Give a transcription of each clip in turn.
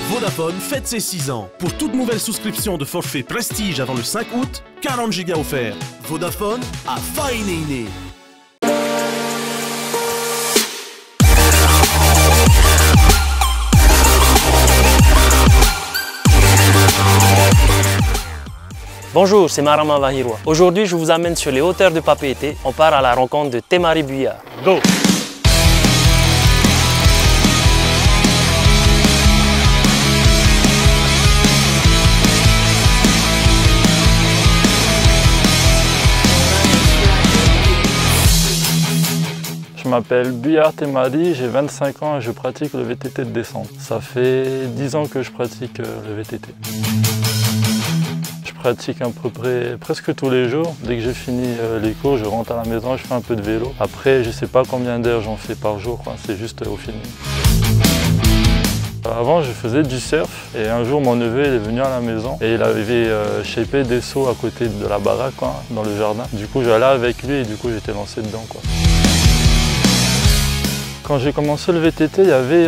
Vodafone fête ses 6 ans. Pour toute nouvelle souscription de forfait Prestige avant le 5 août, 40 Go offerts. Vodafone à Fainene. Bonjour, c'est Marama Vahirwa. Aujourd'hui, je vous amène sur les hauteurs de Papeete. On part à la rencontre de Temari Buyar. Go! Je m'appelle Buyar Temari, j'ai 25 ans et je pratique le VTT de descente. Ça fait 10 ans que je pratique le VTT. Je pratique à peu près presque tous les jours. Dès que j'ai fini les cours, je rentre à la maison, je fais un peu de vélo. Après, je ne sais pas combien d'heures j'en fais par jour, c'est juste au feeling. Avant, je faisais du surf et un jour, mon neveu est venu à la maison et il avait shapé des seaux à côté de la baraque, dans le jardin. Du coup, j'allais avec lui et du coup, j'étais lancé dedans. Quand j'ai commencé le VTT, il y avait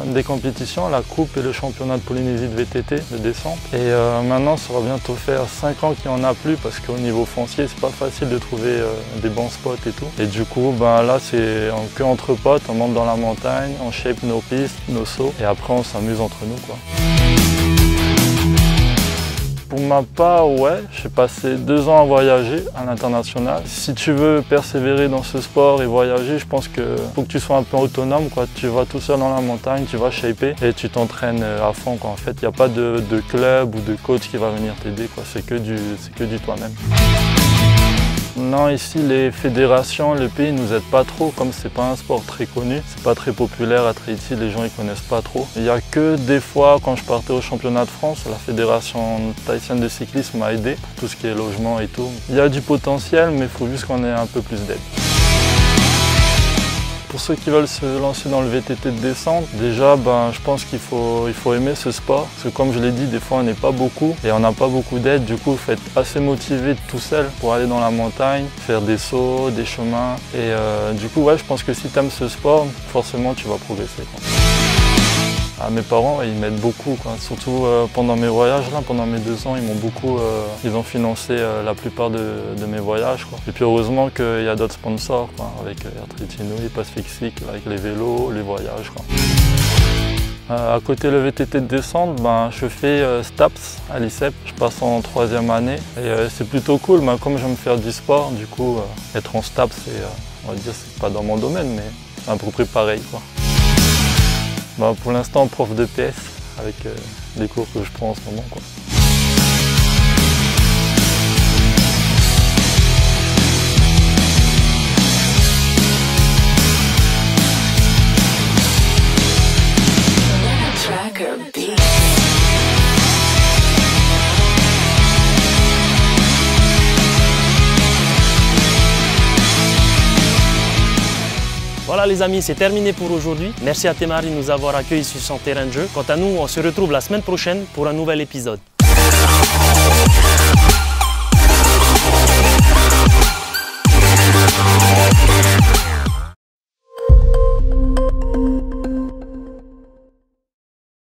des compétitions, la coupe et le championnat de Polynésie de VTT, de descente. Et maintenant, ça va bientôt faire 5 ans qu'il n'y en a plus parce qu'au niveau foncier, c'est pas facile de trouver des bons spots et tout. Et du coup, là, c'est que entre potes, on monte dans la montagne, on shape nos pistes, nos sauts et après, on s'amuse entre nous, Pour ma part, ouais, j'ai passé 2 ans à voyager à l'international. Si tu veux persévérer dans ce sport et voyager, je pense qu'il faut que tu sois un peu autonome, Tu vas tout seul dans la montagne, tu vas shaper et tu t'entraînes à fond, En fait, il n'y a pas de club ou de coach qui va venir t'aider, C'est que du toi-même. Non, ici, les fédérations, le pays ne nous aident pas trop, comme c'est pas un sport très connu, c'est pas très populaire à Tahiti, les gens ne connaissent pas trop. Il n'y a que des fois, quand je partais au championnat de France, la fédération tahitienne de cyclisme m'a aidé pour tout ce qui est logement et tout. Il y a du potentiel, mais il faut juste qu'on ait un peu plus d'aide. Pour ceux qui veulent se lancer dans le VTT de descente, déjà je pense qu'il faut aimer ce sport. Parce que comme je l'ai dit, des fois on n'est pas beaucoup et on n'a pas beaucoup d'aide. Du coup, il faut être assez motivé tout seul pour aller dans la montagne, faire des sauts, des chemins. Et du coup, je pense que si tu aimes ce sport, forcément tu vas progresser. Mes parents, ils m'aident beaucoup, Surtout pendant mes voyages, pendant mes 2 ans, ils ont financé la plupart de mes voyages, Et puis heureusement qu'il y a d'autres sponsors, avec Air Tahiti Nui, Pacific, avec les vélos, les voyages, À côté le VTT de descente, je fais STAPS à l'ICEP, je passe en 3e année et c'est plutôt cool, comme j'aime faire du sport, du coup être en STAPS, on va dire c'est pas dans mon domaine, mais c'est à peu près pareil, Pour l'instant, prof de PS avec les cours que je prends en ce moment, Voilà les amis, c'est terminé pour aujourd'hui. Merci à Temari de nous avoir accueillis sur son terrain de jeu. Quant à nous, on se retrouve la semaine prochaine pour un nouvel épisode.